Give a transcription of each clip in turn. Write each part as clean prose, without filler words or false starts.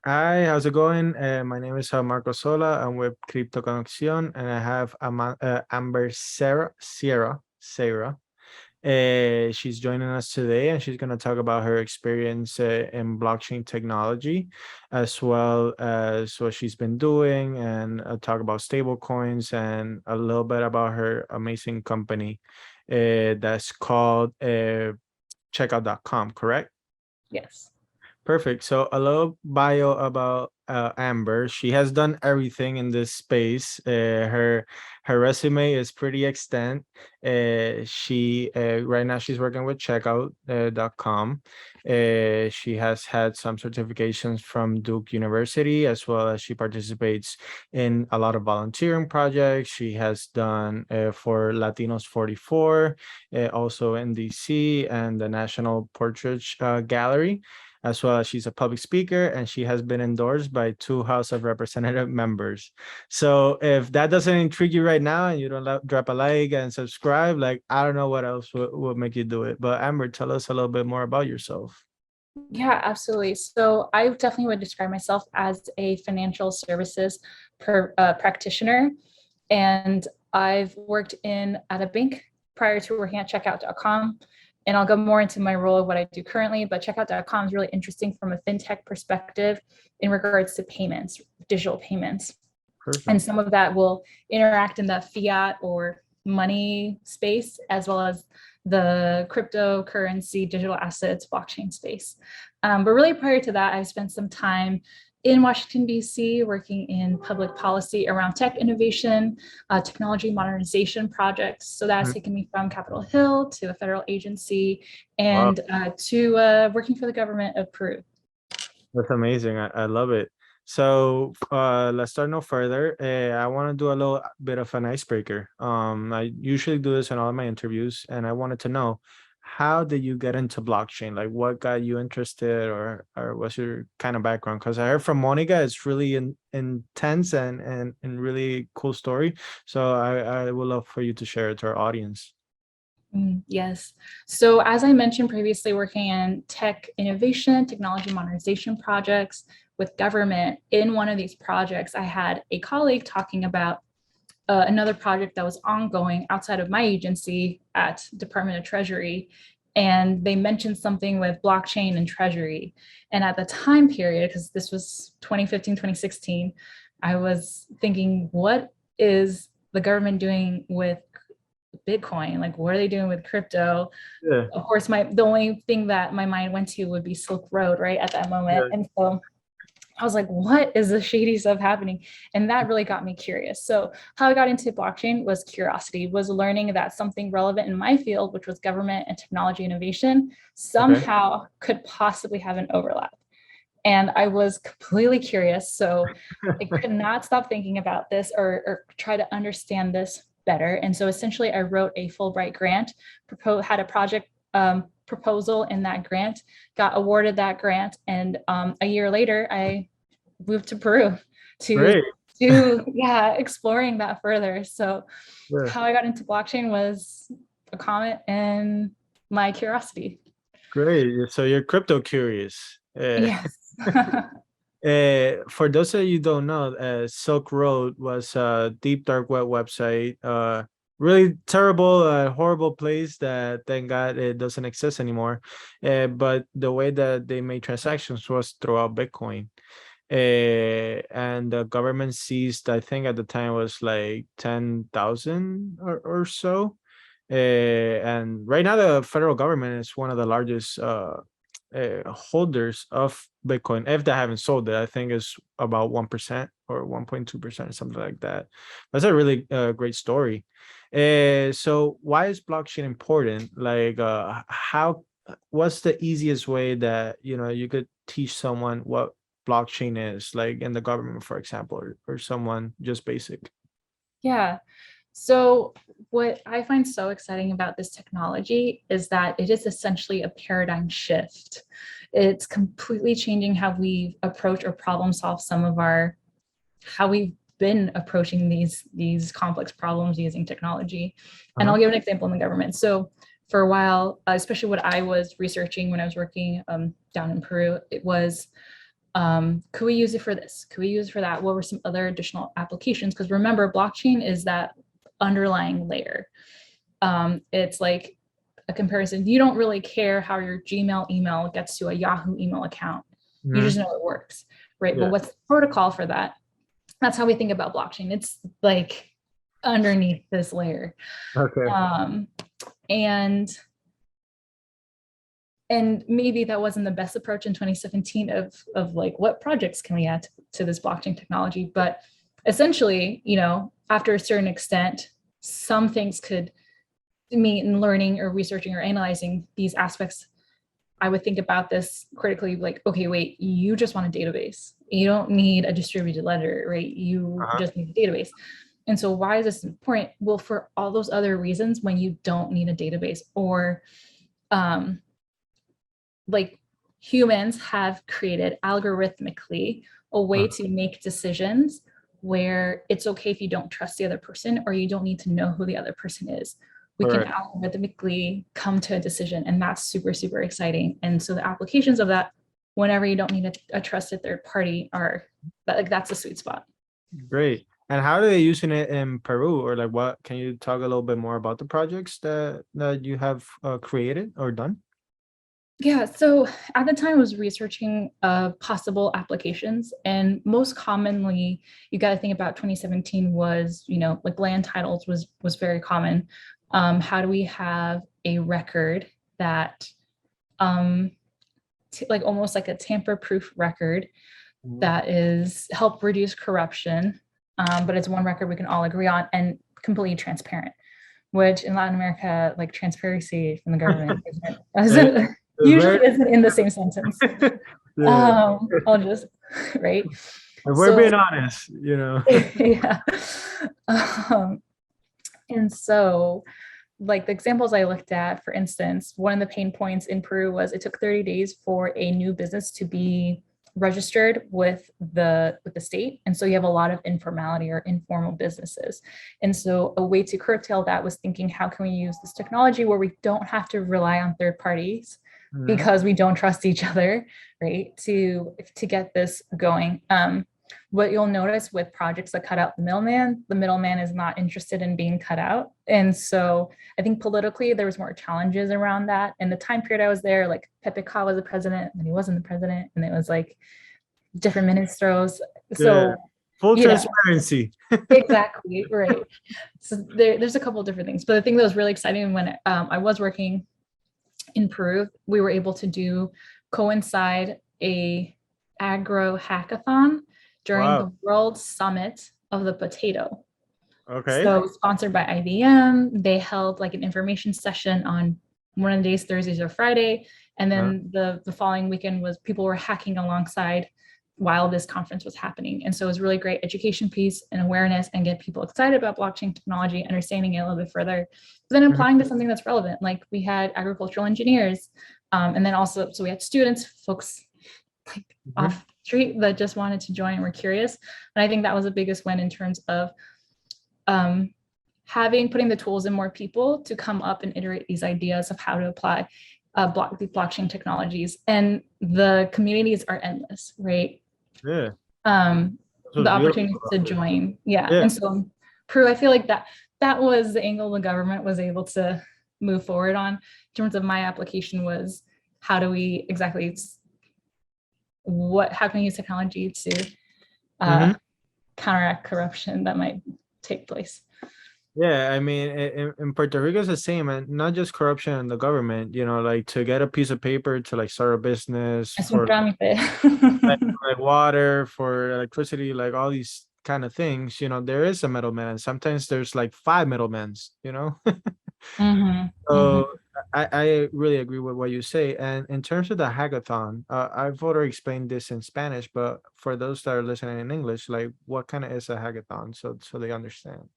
Hi, how's it going? My name is Marco Sola. I'm with Criptocuriosidad, and I have Amber Seira. She's joining us today, and she's going to talk about her experience in blockchain technology, as well as what she's been doing, and talk about stable coins and a little bit about her amazing company that's called checkout.com, correct? Yes. Perfect. So a little bio about Amber. She has done everything in this space. Her resume is pretty extent. She right now she's working with checkout.com. She has had some certifications from Duke University, as well as she participates in a lot of volunteering projects. She has done for Latinos 44, also in DC and the National Portrait Gallery, as well as she's a public speaker, and she has been endorsed by two House of Representative members. So if that doesn't intrigue you right now and you don't drop a like and subscribe, like I don't know what else would make you do it. But Amber, tell us a little bit more about yourself. Yeah, absolutely. So I definitely would describe myself as a financial services practitioner. And I've worked in at a bank prior to working at checkout.com. And I'll go more into my role of what I do currently, but checkout.com is really interesting from a fintech perspective in regards to payments, digital payments. And Perfect. some of that will interact in the fiat or money space, as well as the cryptocurrency, digital assets, blockchain space. But really prior to that, I've spent some time in Washington, D.C., working in public policy around tech innovation, technology modernization projects. So that has Mhm. taken me from Capitol Hill to a federal agency Wow, and to working for the government of Peru. that's amazing. I love it. So let's start no further. I want to do a little bit of an icebreaker. I usually do this in all of my interviews, and I wanted to know, how did you get into blockchain? Like, what got you interested, or what's your kind of background? Because I heard from Monica, it's really intense and really cool story. So I would love for you to share it to our audience. Yes. So as I mentioned previously, working in tech innovation, technology modernization projects with government, in one of these projects, I had a colleague talking about another project that was ongoing outside of my agency at Department of Treasury. And they mentioned something with blockchain and treasury. And at the time period, because this was 2015, 2016, I was thinking, what is the government doing with Bitcoin? Like, what are they doing with crypto? Yeah, Of course, the only thing that my mind went to would be Silk Road, right, at that moment. yeah. And so I was like, what is the shady stuff happening? And that really got me curious. So how I got into blockchain was curiosity, was learning that something relevant in my field, which was government and technology innovation, Okay. somehow could possibly have an overlap. And I was completely curious. So I could not stop thinking about this or try to understand this better. And so essentially, I wrote a Fulbright grant, had a project proposal in that grant, got awarded that grant. And a year later, I moved to Peru to Great. yeah, exploring that further. So Yeah, how I got into blockchain was a comment and my curiosity. great. So you're crypto curious. Yes. For those of you who don't know, Silk Road was a deep dark web website. Really terrible, horrible place that thank God it doesn't exist anymore. But the way that they made transactions was throughout Bitcoin. And the government seized, I think at the time was like 10,000 or so. And right now the federal government is one of the largest holders of Bitcoin. If they haven't sold it, I think it's about 1% or 1.2%, something like that. That's a really great story. So why is blockchain important? Like, what's the easiest way that, you could teach someone what blockchain is, like in the government, for example, or someone just basic? Yeah. So, what I find so exciting about this technology is that it is essentially a paradigm shift. It's completely changing how we approach or problem solve some of how we've been approaching these complex problems using technology. And Uh-huh. I'll give an example in the government. So, for a while, especially what I was researching when I was working down in Peru, it was Could we use it for this? Could we use it for that? What were some other additional applications? Because remember, blockchain is that underlying layer. It's like a comparison. You don't really care how your Gmail email gets to a Yahoo email account. You just know it works, right? But Yeah. what's the protocol for that? That's how we think about blockchain. It's like underneath this layer. Okay. Um, and maybe that wasn't the best approach in 2017 of like what projects can we add to this blockchain technology. But essentially, you know, after a certain extent, some things could mean in learning or researching or analyzing these aspects. I would think about this critically, like, okay, wait, you just want a database. You don't need a distributed ledger, right? You Uh-huh. just need a database. And so why is this important? Well, for all those other reasons, when you don't need a database, or like humans have created algorithmically a way to make decisions where it's okay if you don't trust the other person or you don't need to know who the other person is. We can Correct. algorithmically come to a decision, and that's super, super exciting. And so the applications of that, whenever you don't need a trusted third party, are like that's a sweet spot. Great. And how are they using it in Peru, or like what? Can you talk a little bit more about the projects that you have created or done? Yeah, so at the time I was researching possible applications, and most commonly, you got to think about 2017 was, you know, like land titles was very common. How do we have a record that, um, like almost like a tamper-proof record Mhm. that is help reduce corruption, but it's one record we can all agree on and completely transparent, which in Latin America, like transparency from the government Eh, usually Very, isn't in the same sentence. yeah. I'll just, right. If we're So being honest, you know. yeah. Um, and so like the examples I looked at, for instance, one of the pain points in Peru was it took 30 days for a new business to be registered with the state. And so you have a lot of informality or informal businesses. And so a way to curtail that was thinking, how can we use this technology where we don't have to rely on third parties Mhm. because we don't trust each other, right? To get this going. What you'll notice with projects that cut out the middleman is not interested in being cut out. And so I think politically there was more challenges around that. In the time period I was there, like Pepe Ka was the president, and he wasn't the president, and it was like different ministros. Yeah. So, Full you know, transparency. exactly, right. So there's a couple of different things. But the thing that was really exciting when I was working in Peru, we were able to coincide a agro hackathon during Wow. the World Summit of the Potato. Okay. So sponsored by IBM, they held like an information session on one of the days, Thursdays or Friday. And Uh, then the following weekend was people were hacking alongside while this conference was happening. And so it was really great education piece and awareness and get people excited about blockchain technology, understanding it a little bit further, but then mhm, applying to something that's relevant. Like we had agricultural engineers, and then also, so we had students, folks like mhm. off the street that just wanted to join and were curious. And I think that was the biggest win in terms of um, putting the tools in more people to come up and iterate these ideas of how to apply blockchain technologies. And the communities are endless, right? Yeah. This The was beautiful opportunities to about it. join, yeah. Yeah. And so Peru, I feel like that was the angle the government was able to move forward on. In terms of my application was, how do we exactly how can we use technology to uh, Mhm. counteract corruption that might take place? Yeah, I mean, in Puerto Rico it's the same, and not just corruption in the government. You know, like to get a piece of paper to like start a business Es un for trámite. like water, for electricity, like all these kind of things. You know, there is a middleman, and sometimes there's like five middlemen. You know, Mhm, so mhm. I really agree with what you say. And in terms of the hackathon, I've already explained this in Spanish, but for those that are listening in English, like what kind of is a hackathon, so they understand.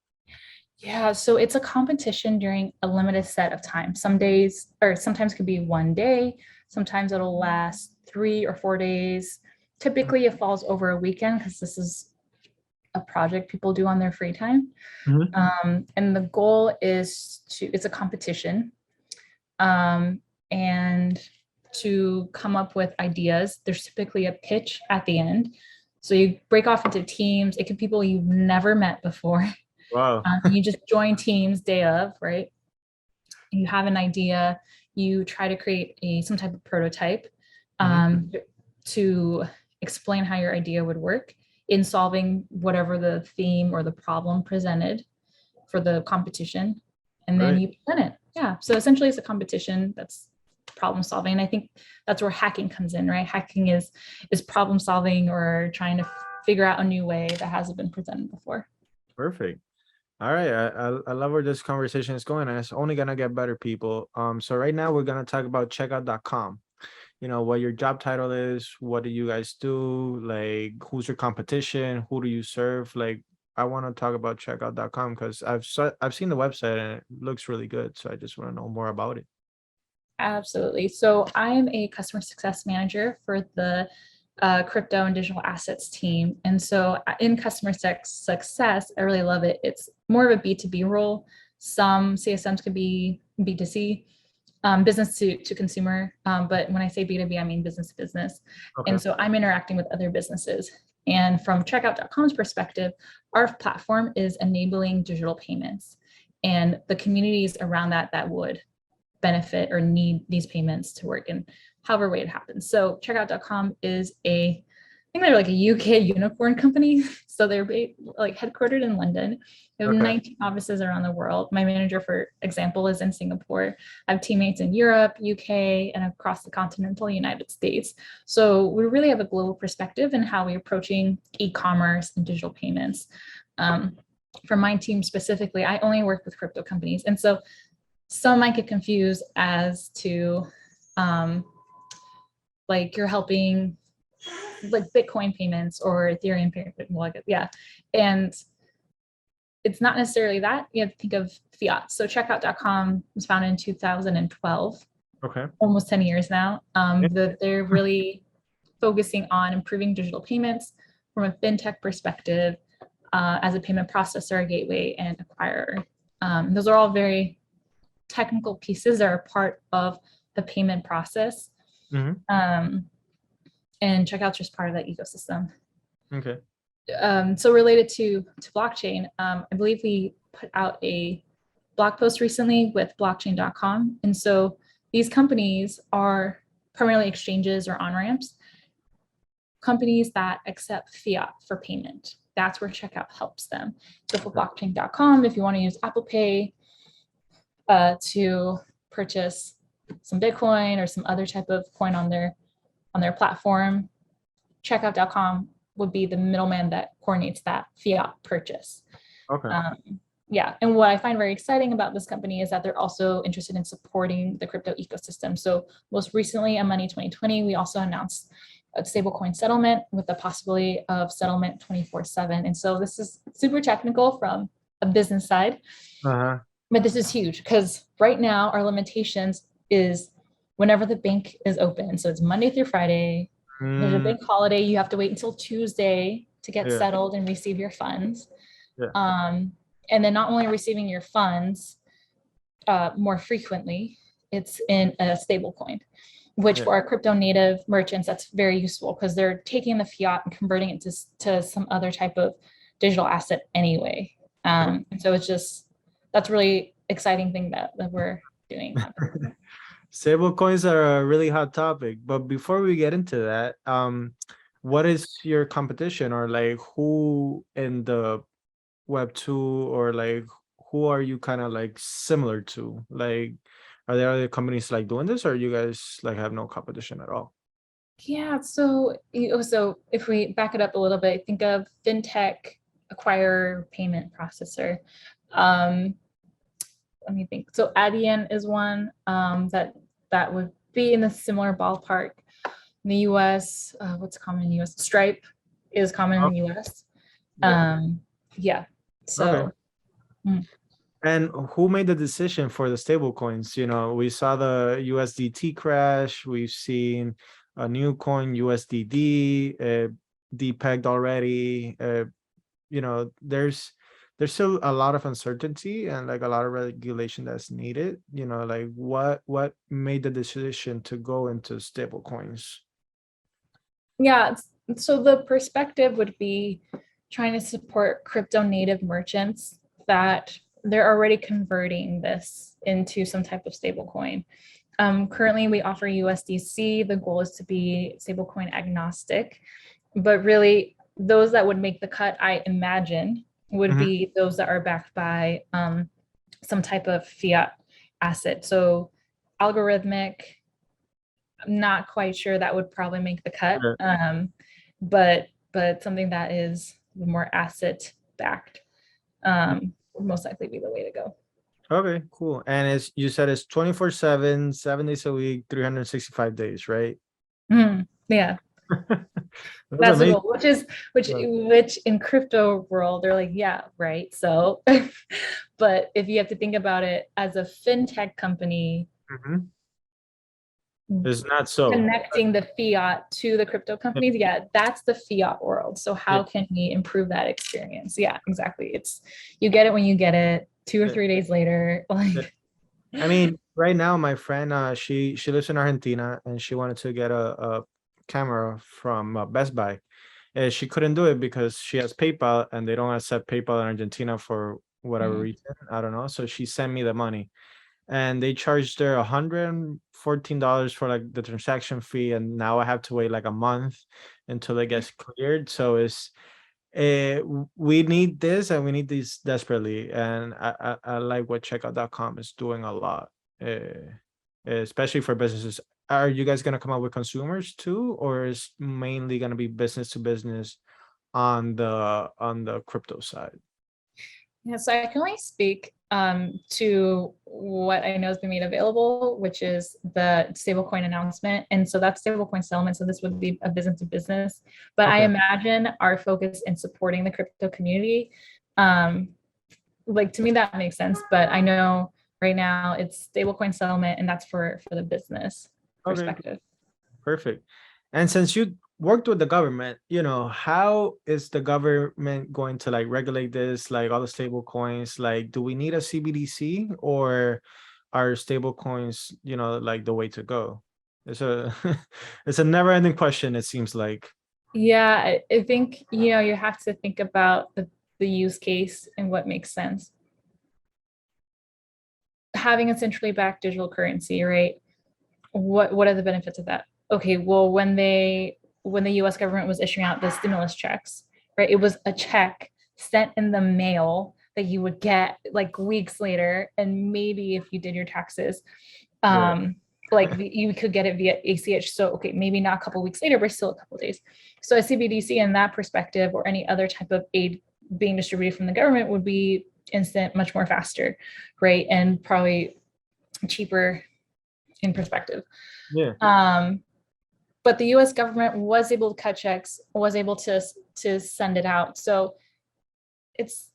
Yeah, so it's a competition during a limited set of time. Some days, or sometimes could be one day, sometimes it'll last 3 or 4 days. Typically, it falls over a weekend because this is a project people do on their free time. Mhm. And the goal is it's a competition, and to come up with ideas. There's typically a pitch at the end. So you break off into teams. It could be people you've never met before. Wow. You just join teams day of, right? You have an idea. You try to create some type of prototype to explain how your idea would work in solving whatever the theme or the problem presented for the competition. And then Right. you present it. Yeah. So essentially it's a competition that's problem solving. And I think that's where hacking comes in, right? Hacking is problem solving or trying to figure out a new way that hasn't been presented before. Perfect. All right. I love where this conversation is going, and it's only gonna get better, people. So right now we're gonna talk about checkout.com. You know, what your job title is, what do you guys do, like who's your competition, who do you serve? Like I want to talk about checkout.com because I've seen the website and it looks really good. So I just want to know more about it. Absolutely. So I'm a customer success manager for the crypto and digital assets team. And so in customer success, I really love it. It's more of a B2B role. Some CSMs could be B2C, business to consumer. But when I say B2B, I mean business to business. Okay. And so I'm interacting with other businesses. And from checkout.com's perspective, our platform is enabling digital payments and the communities around that would benefit or need these payments to work in however way it happens. So checkout.com is I think they're like a UK unicorn company. So they're like headquartered in London. They have Okay. 19 offices around the world. My manager, for example, is in Singapore. I have teammates in Europe, UK, and across the continental United States. So we really have a global perspective in how we're approaching e-commerce and digital payments. For my team specifically, I only work with crypto companies. And so some might get confused as to like you're helping like Bitcoin payments or Ethereum payments. Well, yeah. And it's not necessarily that. You have to think of fiat. So checkout.com was founded in 2012. Okay. Almost 10 years now. They're really focusing on improving digital payments from a fintech perspective as a payment processor, gateway, and acquirer. Those are all very technical pieces that are part of the payment process. And checkout's just part of that ecosystem. Okay. So related to blockchain, I believe we put out a blog post recently with blockchain.com. And so these companies are primarily exchanges or on-ramps, companies that accept fiat for payment. That's where checkout helps them. So for blockchain.com, if you want to use Apple Pay to purchase some Bitcoin or some other type of coin on their platform, checkout.com would be the middleman that coordinates that fiat purchase. Okay. Yeah. And what I find very exciting about this company is that they're also interested in supporting the crypto ecosystem. So most recently on Money 2020, we also announced a stablecoin settlement with the possibility of settlement 24/7. And so this is super technical from a business side, but this is huge because right now our limitations is whenever the bank is open. So it's Monday through Friday. There's a big holiday. You have to wait until Tuesday to get settled and receive your funds. And then not only receiving your funds more frequently, it's in a stable coin, which for our crypto native merchants, that's very useful because they're taking the fiat and converting it to some other type of digital asset anyway. And so it's just, that's really exciting thing that we're doing. Stable coins are a really hot topic, but before we get into that, what is your competition, or like who in the Web2, or like who are you kind of like similar to? Like, are there other companies like doing this, or you guys like have no competition at all? Yeah, so if we back it up a little bit, think of fintech acquirer payment processor. Let me think. So Adyen is one that would be in a similar ballpark. In the US, what's common in the US? Stripe is common in the US. Yeah. So. Okay. And who made the decision for the stable coins? You know, we saw the USDT crash. We've seen a new coin, USDD, depegged already. You know, there's there's still a lot of uncertainty and like a lot of regulation that's needed. Like what made the decision to go into stable coins? Yeah, so the perspective would be trying to support crypto native merchants that they're already converting this into some type of stable coin. Currently, we offer USDC. The goal is to be stablecoin agnostic, but really, those that would make the cut, I imagine, would Hmm. be those that are backed by some type of fiat asset. So, algorithmic, I'm not quite sure that would probably make the cut, Yeah. but something that is more asset backed would most likely be the way to go. Okay, cool. And it's you said it's 24/7, 7 days a week, 365 days, right? Yeah. That's That's the amazing. goal, which in crypto world, they're like, yeah, right. So, but if you have to think about it as a fintech company, Mhm. It's not so. connecting the fiat to the crypto Yeah, companies, yeah, that's the fiat world. So yeah, how can we improve that experience? Yeah, exactly. It's you get it when you get it, 2 or 3 days later. yeah. Like, I mean, right now, my friend, she lives in Argentina, and she wanted to get a camera from Best Buy. And she couldn't do it because she has PayPal, and they don't accept PayPal in Argentina for whatever mm, reason. I don't know. So she sent me the money, and they charged her $114 for like the transaction fee, and now I have to wait like a month until it gets cleared. So we need this, and we need this desperately, and I like what checkout.com is doing a lot, especially for businesses. Are you guys going to come up with consumers too, or is mainly going to be business to business on the crypto side? yeah, so I can only speak to what I know has been made available, which is the stablecoin announcement. And so that's stablecoin settlement. So this would be a business to business. But I Okay. imagine our focus in supporting the crypto community, um, like to me that makes sense. But I know right now it's stablecoin settlement, and that's for the business Okay. perspective. Perfect. And since you worked with the government, how is the government going to like regulate this, like all the stable coins? Like, do we need a CBDC, or are stable coins, like the way to go? It's a it's a never ending question, it seems like. Yeah, I think you have to think about the use case and what makes sense. Having a centrally backed digital currency, right? What are the benefits of that? Okay, well, when the US government was issuing out the stimulus checks, right? It was a check sent in the mail that you would get like weeks later, and maybe if you did your taxes, Yeah. like you could get it via ACH. So okay, maybe not a couple weeks later, but still a couple days. So a CBDC in that perspective, or any other type of aid being distributed from the government, would be instant, much more faster, right? And probably cheaper in perspective. Yeah. Um, but the U.S. government was able to cut checks, was able to send it out. So it's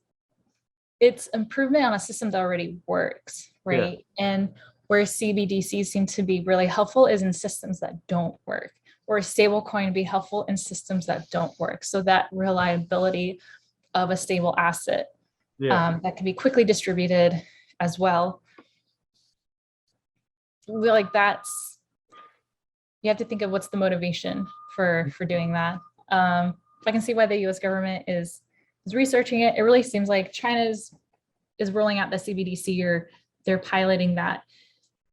it's improvement on a system that already works, Yeah. right? And where CBDCs seem to be really helpful is in systems that don't work, or a stable coin be helpful in systems that don't work. So that reliability of a stable asset Yeah. that can be quickly distributed as well. Like that's you have to think of what's the motivation for doing that. I can see why the U.S. government is researching it. It really seems like China's is rolling out the CBDC, or they're piloting that,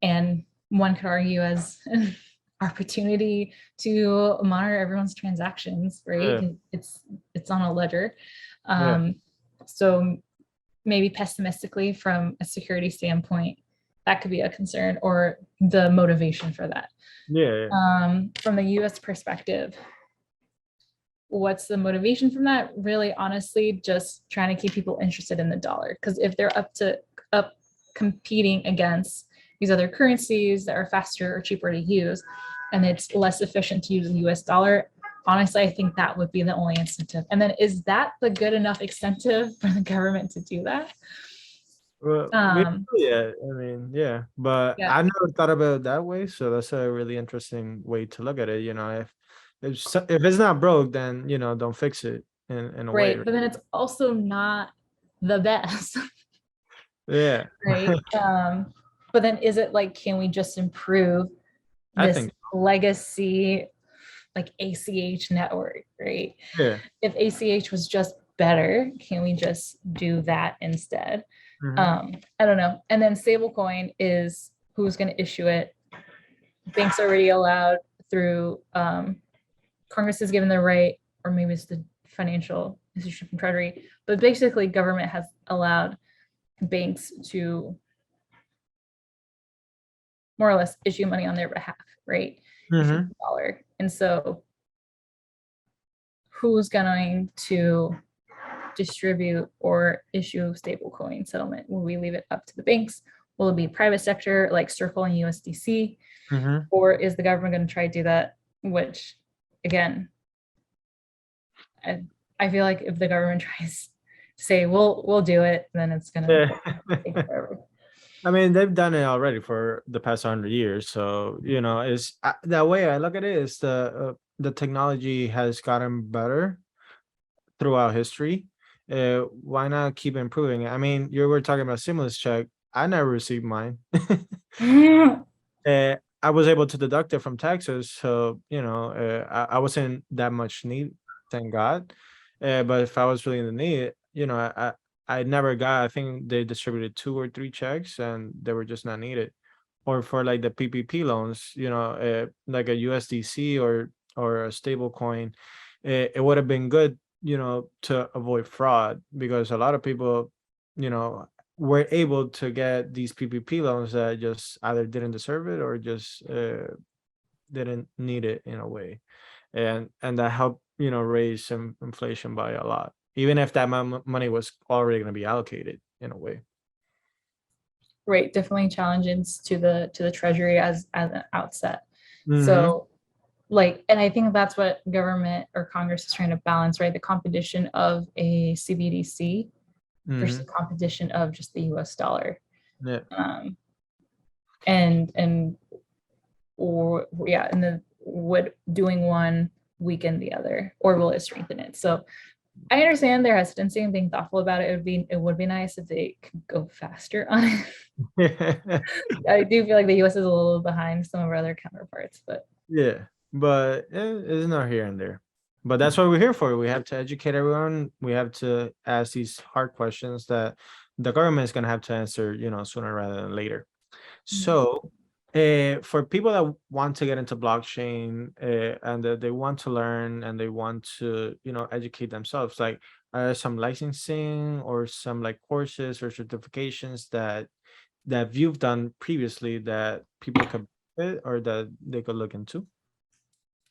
and one could argue as an opportunity to monitor everyone's transactions, Yeah. right? It's on a ledger, Yeah. um, so maybe pessimistically from a security standpoint, that could be a concern, or the motivation for that. Yeah. Yeah. From the US perspective, what's the motivation from that? Really, honestly, just trying to keep people interested in the dollar. Because if they're up competing against these other currencies that are faster or cheaper to use, and it's less efficient to use the US dollar, honestly, I think that would be the only incentive. And then is that the good enough incentive for the government to do that? Well, Um, yeah, I mean, yeah, but yeah, I never thought about it that way. So that's a really interesting way to look at it. If it's not broke, then don't fix it in a way. right. But then it's also not. the best. Yeah, Right. But then is it like, can we just improve I this think. legacy like ACH network, right? Yeah. If ACH was just better, can we just do that instead? Hmm. I don't know. And then stablecoin is who's going to issue it. Banks already allowed through Congress is given the right, or maybe it's the financial institution from Treasury, but basically government has allowed banks to more or less issue money on their behalf, right? Issue Hmm. the dollar. And so who's going to distribute or issue stablecoin settlement? Will we leave it up to the banks? Will it be private sector like Circle and USDC? Hmm. Or is the government going to try to do that? Which, again, I feel like if the government tries to say we'll do it, then it's going to Yeah. take forever. I mean, they've done it already for the past 100 years. So, it's that way I look at it is the technology has gotten better throughout history. Why not keep improving it? I mean, you were talking about stimulus check. I never received mine. I was able to deduct it from taxes, so I wasn't that much need, thank God. But if I was really in the need, I never got. I think they distributed 2 or 3 checks, and they were just not needed. Or for like the PPP loans, like a USDC or a stable coin, it would have been good, to avoid fraud because a lot of people, you know, were able to get these PPP loans that just either didn't deserve it or just didn't need it in a way, and that helped raise some inflation by a lot, even if that money was already going to be allocated in a way. Right, definitely challenges to the treasury as an outset. Mm-hmm. So like, and I think that's what government or Congress is trying to balance, right? The competition of a CBDC versus Mm-hmm. the competition of just the US dollar. Yeah. Um, and or yeah, and then would doing one weaken the other, or will it strengthen it? So I understand their hesitancy and being thoughtful about it. It would be nice if they could go faster on it. I do feel like the US is a little behind some of our other counterparts, but Yeah, but it's not here and there. But that's what we're here for. We have to educate everyone. We have to ask these hard questions that the government is going to have to answer, sooner rather than later. So, for people that want to get into blockchain, and that they want to learn and they want to, educate themselves, like, are there some licensing or some like courses or certifications that you've done previously that people could or that they could look into?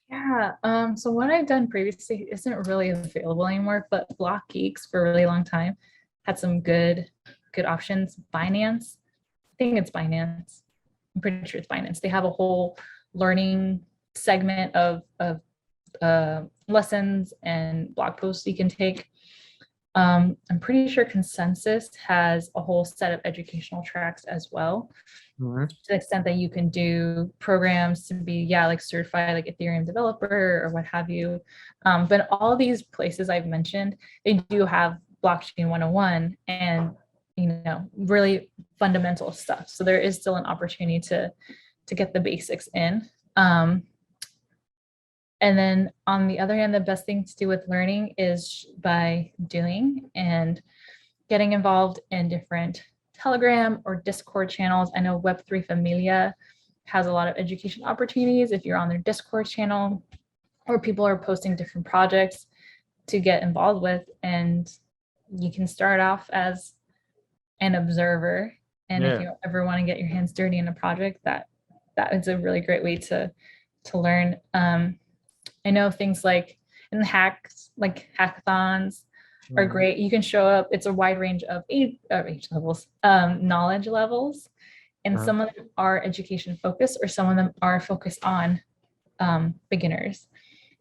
yeah. So what I've done previously isn't really available anymore, but Block Geeks for a really long time had some good options. Binance, I think it's Binance. I'm pretty sure it's Binance. They have a whole learning segment of lessons and blog posts you can take. I'm pretty sure Consensus has a whole set of educational tracks as well, Mhm. to the extent that you can do programs to be, yeah, like certified like Ethereum developer or what have you. But all these places I've mentioned, they do have blockchain 101 and really fundamental stuff. So there is still an opportunity to get the basics in. And then on the other hand, the best thing to do with learning is by doing and getting involved in different Telegram or Discord channels. I know Web3 Familia has a lot of education opportunities if you're on their Discord channel, or people are posting different projects to get involved with. And you can start off as an observer. And if Yeah. you ever want to get your hands dirty in a project, that is a really great way to learn. I know things like in the hacks, like hackathons are Mhm. great. You can show up, it's a wide range of age levels, knowledge levels, and Uh-huh. some of them are education focused or some of them are focused on beginners.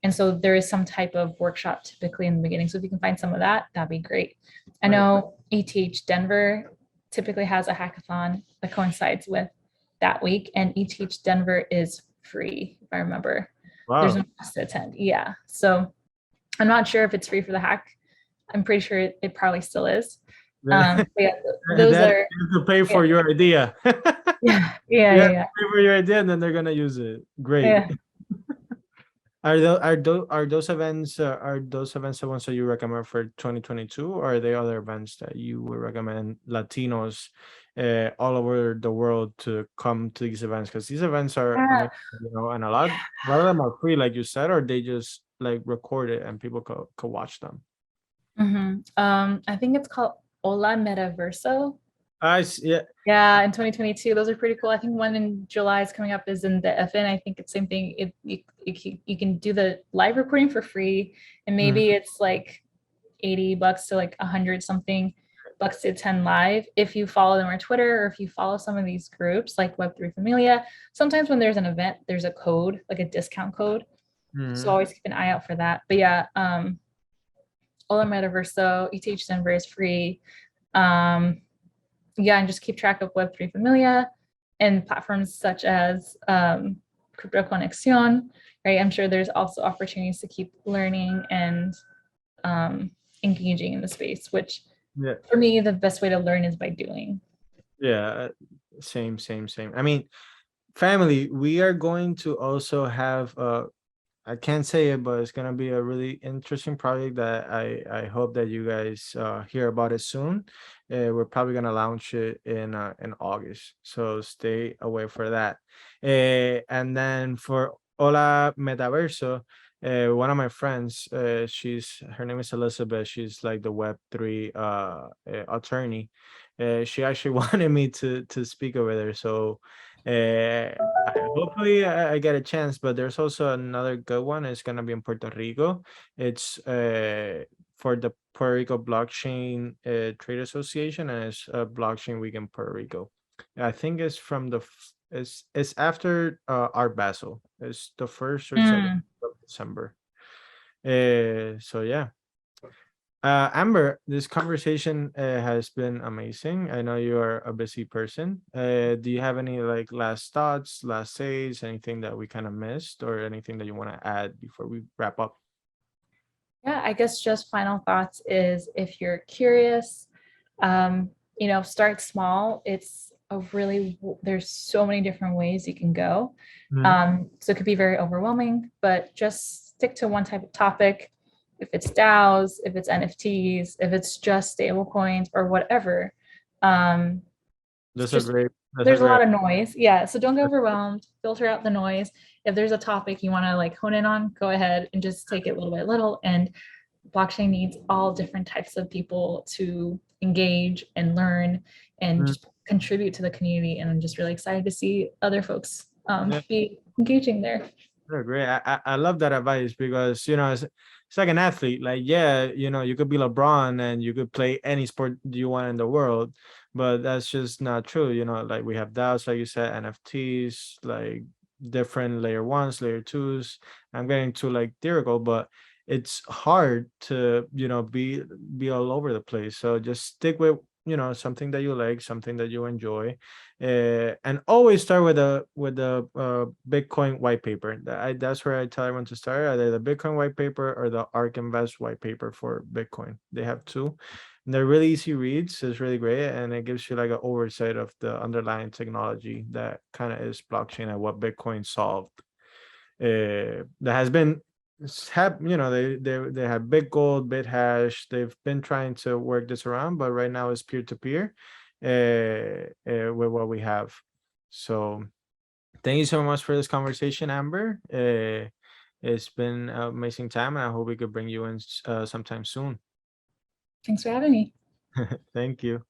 And so there is some type of workshop typically in the beginning. So if you can find some of that, that'd be great. I Right. know ETH Denver typically has a hackathon that coincides with that week, and ETH Denver is free, if I remember. There's no Wow. cost to attend. Yeah. So I'm not sure if it's free for the hack. I'm pretty sure it probably still is. But yeah, And those then are, you have to pay yeah, for your idea. yeah, yeah, You have yeah, to pay for your idea, and then they're gonna use it. Great. yeah. Are those events the ones that you recommend for 2022, or are there other events that you would recommend Latinos all over the world to come to these events? Because these events are Yeah. amazing, and a lot of them are free, like you said, or they just like record it and people could watch them. I think it's called Hola Metaverso. Yeah. Yeah, in 2022, those are pretty cool. I think one in July is coming up is in the FN. I think it's same thing. You can do the live recording for free, and Mhm. maybe it's like $80 to like 100 something bucks to attend live if you follow them on Twitter or if you follow some of these groups like Web3 Familia. Sometimes when there's an event, there's a code, like a discount code. So Mhm. always keep an eye out for that. But yeah, Hola Metaverso, ETH Denver is free. Um, yeah, and just keep track of Web3 Familia and platforms such as Criptocuriosidad, right? I'm sure there's also opportunities to keep learning and um, engaging in the space, which Yeah. for me, the best way to learn is by doing. Yeah. Same. I mean, family, we are going to also have I can't say it, but it's gonna be a really interesting project that I hope that you guys hear about it soon. We're probably gonna launch it in August, so stay away for that. And then for Hola Metaverso, one of my friends, her name is Elizabeth. She's like the Web3 attorney. She actually wanted me to speak over there, so. Hopefully I get a chance, but there's also another good one. It's gonna be in Puerto Rico. It's for the Puerto Rico Blockchain Trade Association, and it's a blockchain week in Puerto Rico. I think it's from it's after Art Basel. It's the first or second Mm. of December. So yeah. Amber, this conversation has been amazing. I know you are a busy person. Do you have any like last thoughts, last says, anything that we kind of missed, or anything that you want to add before we wrap up? Yeah, I guess just final thoughts is if you're curious, um, start small. It's a really, there's so many different ways you can go. Mhm. So it could be very overwhelming, but just stick to one type of topic. If it's DAOs, if it's NFTs, if it's just stablecoins or whatever. Um, it's That's a just great. That's a there's a great. lot of noise. Yeah. So don't get overwhelmed. Filter out the noise. If there's a topic you want to like hone in on, go ahead and just take it little by little. And blockchain needs all different types of people to engage and learn and Mhm. just contribute to the community. And I'm just really excited to see other folks Yeah, be engaging there. they're great. I love that advice because it's like an athlete. Like yeah, you could be LeBron and you could play any sport you want in the world, but that's just not true. Like we have DAOs, like you said, NFTs, like different layer ones, layer twos. I'm getting too like theoretical, but it's hard to be all over the place. So just stick with something that you like, something that you enjoy, and always start with the Bitcoin white paper. That's where I tell everyone to start, either the Bitcoin white paper or the ARK Invest white paper for Bitcoin. They have two. And they're really easy reads. It's really great, and it gives you like an oversight of the underlying technology that kind of is blockchain and what Bitcoin solved. That has been have they have Bitgold, BitHash. They've been trying to work this around, but right now it's peer to peer with what we have. So thank you so much for this conversation, Amber. It's been an amazing time, and I hope we could bring you in sometime soon. Thanks for having me. Thank you.